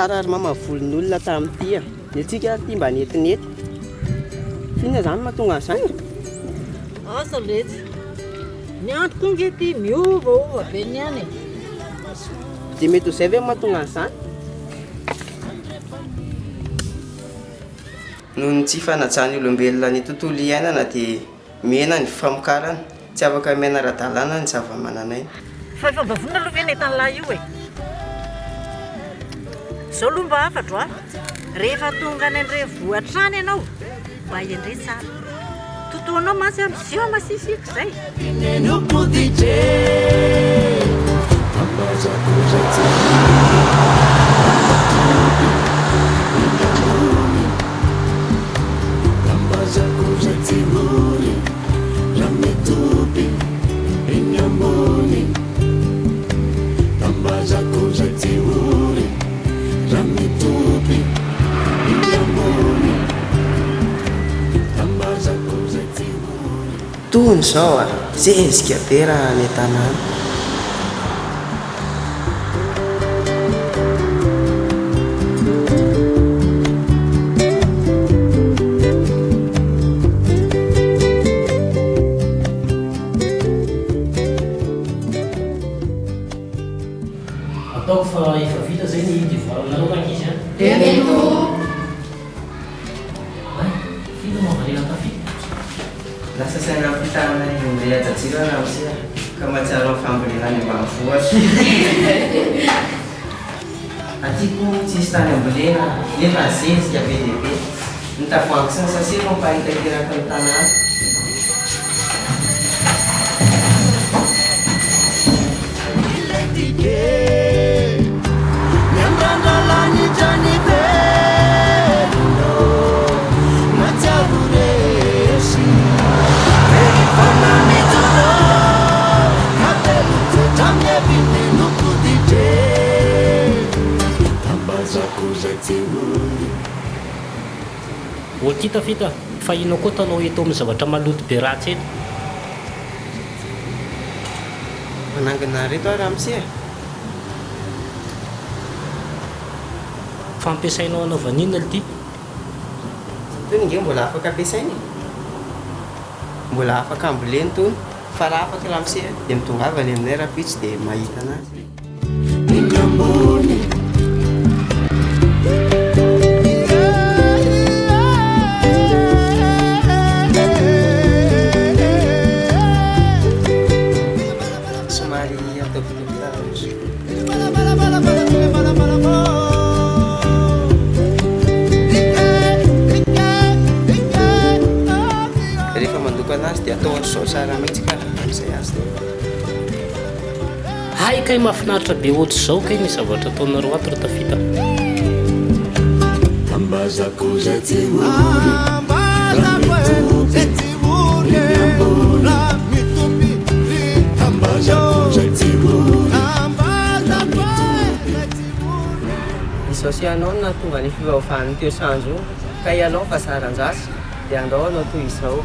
tsara ary mama volon'olona tamin'ity ny atsika ty mba netinety fina zany mahatonga an'izany asa letsy ny antoko ngety miovaova be ny any dia mety ho izay ve mahatonga an'izany noho ny tsy fanajany olombelona ny tontolo iainana dia mena ny famokarana tsy afaka miaina ara-dalàna ny zava-mananaina fa fambavona aloha ve netan'lahy io e zao aloha mba afatro a rehefa tonga any andrevoatrany ianao mba iandre tsara totoanao mantsy am zio masisika izay tony zao a zezika be raha ny tanàna ataoko fa efa vita zay ny divoarinareo ankizy a filo mavalena tafita lasa saina ampitanana rehajatsirana amsia ka mahatsiaro ny fambolena ny ambanivohatra atyako tsisy tany ambolena nefa zezika be dehibe ny tavoango sy ny sase no mpahitakiraka ny tanàna olo ty tafita fa ino koa tanao eto amin'ny zavatra maloto be ratsy eto manangana reto raha amisia fampiasainao anaovan'inona ity tony nge mbola afaka ampiasainy mbola afaka amboleny tony fa raha afaka raha amisia dia mitongava le aminay raha-pitsy dia mahita anazy rehefa mandoko anazy dia atao ohatr'izao tsara mihitsy ka amin'izay azy hay kay mahafinaritra be ohatr'izao kay ny zavatra ataonareo ato ry tafita isao anao na tonga ny fivaovahan'ny teo sanjo ka ianao fa saran-jasy dia andao anao toy izao